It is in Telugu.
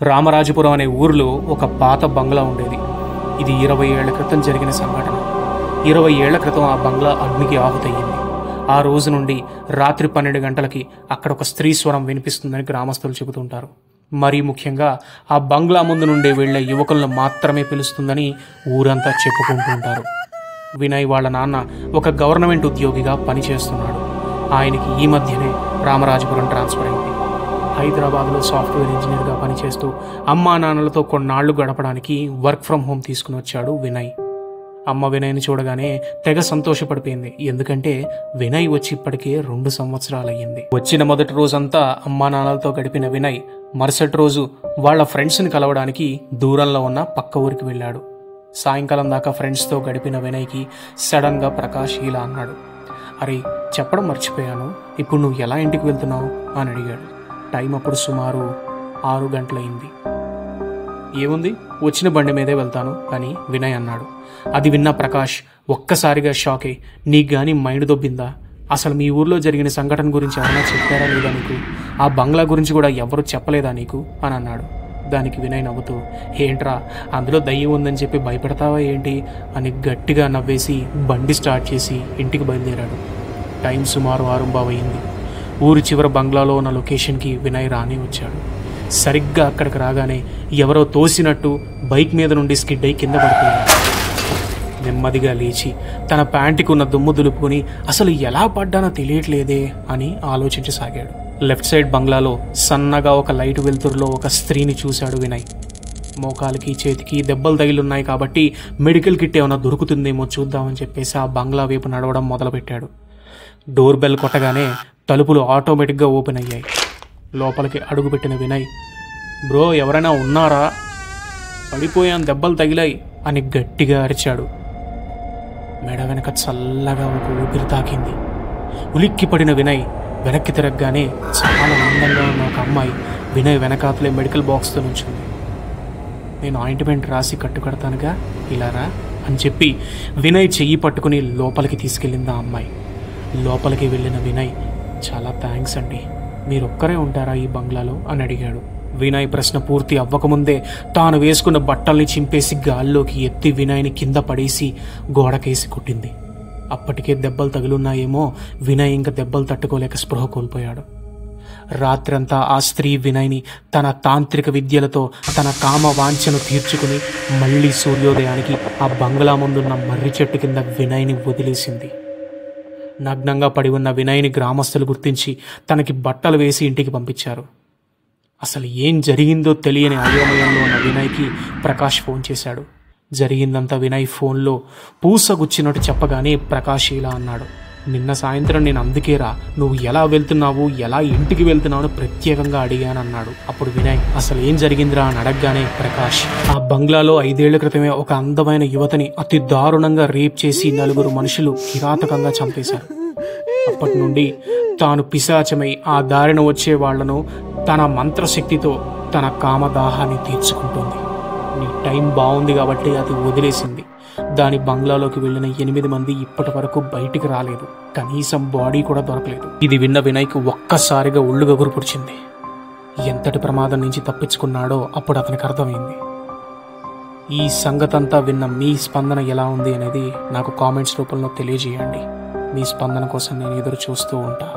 రామరాజపురం అనే ఊరిలో ఒక పాత బంగ్లా ఉండేది. ఇది 20 ఏళ్ల క్రితం జరిగిన సంఘటన. 20 ఏళ్ల క్రితం ఆ బంగ్లా అగ్నికి ఆహుతయ్యింది. ఆ రోజు నుండి రాత్రి 12 గంటలకి అక్కడ ఒక స్త్రీ స్వరం వినిపిస్తుందని గ్రామస్తులు చెబుతుంటారు. మరీ ముఖ్యంగా ఆ బంగ్లా ముందు నుండి వెళ్లే యువకులను మాత్రమే పిలుస్తుందని ఊరంతా చెప్పుకుంటూ ఉంటారు. వినయ్ వాళ్ళ నాన్న ఒక గవర్నమెంట్ ఉద్యోగిగా పనిచేస్తున్నాడు. ఆయనకి ఈ మధ్యనే రామరాజపురం ట్రాన్స్ఫర్ అయింది. హైదరాబాద్లో సాఫ్ట్వేర్ ఇంజనీర్గా పనిచేస్తూ అమ్మా నాన్నలతో కొన్నాళ్లు గడపడానికి వర్క్ ఫ్రమ్ హోమ్ తీసుకుని వచ్చాడు వినయ్. అమ్మ వినయ్ని చూడగానే తెగ సంతోషపడిపోయింది. ఎందుకంటే వినయ్ వచ్చి ఇప్పటికే 2 సంవత్సరాలయ్యింది. వచ్చిన మొదటి రోజంతా అమ్మా నాన్నలతో గడిపిన వినయ్ మరుసటి రోజు వాళ్ళ ఫ్రెండ్స్ని కలవడానికి దూరంలో ఉన్న పక్క ఊరికి వెళ్ళాడు. సాయంకాలం దాకా ఫ్రెండ్స్తో గడిపిన వినయ్కి సడన్గా ప్రకాష్ ఇలా అన్నాడు, అరే చెప్పడం మర్చిపోయాను, ఇప్పుడు నువ్వు ఎలా ఇంటికి వెళ్తున్నావు అని అడిగాడు. టైం అప్పుడు సుమారు 6 గంటలయింది. ఏముంది, వచ్చిన బండి మీదే వెళ్తాను అని వినయ్ అన్నాడు. అది విన్న ప్రకాష్ ఒక్కసారిగా షాక్ అయ్యి, నీకు కానీ మైండ్ దొబ్బిందా? అసలు మీ ఊర్లో జరిగిన సంఘటన గురించి ఎవరైనా చెప్పారా లేదా నీకు? ఆ బంగ్లా గురించి కూడా ఎవరు చెప్పలేదా నీకు అని అన్నాడు. దానికి వినయ్ నవ్వుతూ, ఏంట్రా అందులో దయ్యం ఉందని చెప్పి భయపెడతావా ఏంటి అని గట్టిగా నవ్వేసి బండి స్టార్ట్ చేసి ఇంటికి బయలుదేరాడు. టైం సుమారు 6:15 అయింది. ఊరి చివర బంగ్లాలో ఉన్న లొకేషన్కి వినయ్ రాని వచ్చాడు. సరిగ్గా అక్కడికి రాగానే ఎవరో తోసినట్టు బైక్ మీద నుండి స్కిడ్ అయి కింద పడిపోయాడు. నెమ్మదిగా లేచి తన ప్యాంటుకు ఉన్న దుమ్ము దులుపుకొని అసలు ఎలా పడ్డానో తెలియట్లేదే అని ఆలోచించసాగాడు. లెఫ్ట్ సైడ్ బంగ్లాలో సన్నగా ఒక లైట్ వెలుతురులో ఒక స్త్రీని చూశాడు వినయ్. మోకాలికి చేతికి దెబ్బలు తగిలున్నాయి కాబట్టి మెడికల్ కిట్ ఏమైనా దొరుకుతుందేమో చూద్దామని చెప్పేసి ఆ బంగ్లా వైపు నడవడం మొదలుపెట్టాడు. డోర్ బెల్ కొట్టగానే తలుపులు ఆటోమేటిక్గా ఓపెన్ అయ్యాయి. లోపలికి అడుగుపెట్టిన వినయ్, బ్రో ఎవరైనా ఉన్నారా? పడిపోయాను, దెబ్బలు తగిలాయి అని గట్టిగా అరిచాడు. మెడ వెనక చల్లగా ఒక ఊపిరి తాకింది. ఉలిక్కి పడిన వినయ్ వెనక్కి తిరగగానే చాలా అందంగా ఉన్న ఒక అమ్మాయి వినయ్ వెనకాతలే మెడికల్ బాక్స్తో నుంచింది. నేను ఆయింట్మెంట్ రాసి కట్టుకడతానుగా, ఇలారా అని చెప్పి వినయ్ చెయ్యి పట్టుకుని లోపలికి తీసుకెళ్ళింది ఆ అమ్మాయి. లోపలికి వెళ్ళిన వినయ్, చాలా థ్యాంక్స్ అండి, మీరొక్కరే ఉంటారా ఈ బంగ్లాలో అని అడిగాడు. వినయ్ ప్రశ్న పూర్తి అవ్వకముందే తాను వేసుకున్న బట్టల్ని చింపేసి గాల్లోకి ఎత్తి వినయ్ని కింద పడేసి గోడకేసి కొట్టింది. అప్పటికే దెబ్బలు తగులున్నాయేమో వినయ్ ఇంకా దెబ్బలు తట్టుకోలేక స్పృహ కోల్పోయాడు. రాత్రంతా ఆ స్త్రీ వినయ్ని తన తాంత్రిక విద్యలతో తన కామ వాంఛను తీర్చుకుని మళ్లీ సూర్యోదయానికి ఆ బంగ్లా ముందున్న మర్రి చెట్టు కింద వినయ్ని వదిలేసింది. నగ్నంగా పడి ఉన్న వినయ్ని గ్రామస్తులు గుర్తించి తనకి బట్టలు వేసి ఇంటికి పంపించారు. అసలు ఏం జరిగిందో తెలియని అయోమయంలో ఉన్న వినయ్కి ప్రకాష్ ఫోన్ చేశాడు. జరిగిందంతా వినయ్ ఫోన్లో పూసగుచ్చినట్టు చెప్పగానే ప్రకాష్ ఇలా అన్నాడు, నిన్న సాయంత్రం నేను అందుకేరా నువ్వు ఎలా వెళ్తున్నావు, ఎలా ఇంటికి వెళ్తున్నావు అని ప్రత్యేకంగా అడిగానన్నాడు. అప్పుడు వినయ్ అసలు ఏం జరిగిందిరా అని అడగగానే ప్రకాష్, ఆ బంగ్లాలో 5 ఏళ్ల క్రితమే ఒక అందమైన యువతిని అతి దారుణంగా రేప్ చేసి 4 మనుషులు కిరాతకంగా చంపేశారు. అప్పటి నుండి తాను పిశాచమై ఆ దారిన వచ్చే వాళ్లను తన మంత్రశక్తితో తన కామదాహాన్ని తీర్చుకుంటుంది. నీ టైం బాగుంది కాబట్టి అది వదిలేసింది. దాని బంగ్లాలోకి వెళ్ళిన 8 మంది ఇప్పటి వరకు బయటికి రాలేదు. కనీసం బాడీ కూడా దొరకలేదు. ఇది విన్న వినయ్కి ఒక్కసారిగా ఒళ్ళు గగురు పుడిచింది. ఎంతటి ప్రమాదం నుంచి తప్పించుకున్నాడో అప్పుడు అతనికి అర్థమైంది. ఈ సంగతంతా విన్న మీ స్పందన ఎలా ఉంది అనేది నాకు కామెంట్స్ రూపంలో తెలియజేయండి. మీ స్పందన కోసం నేను ఎదురు చూస్తూ ఉంటా.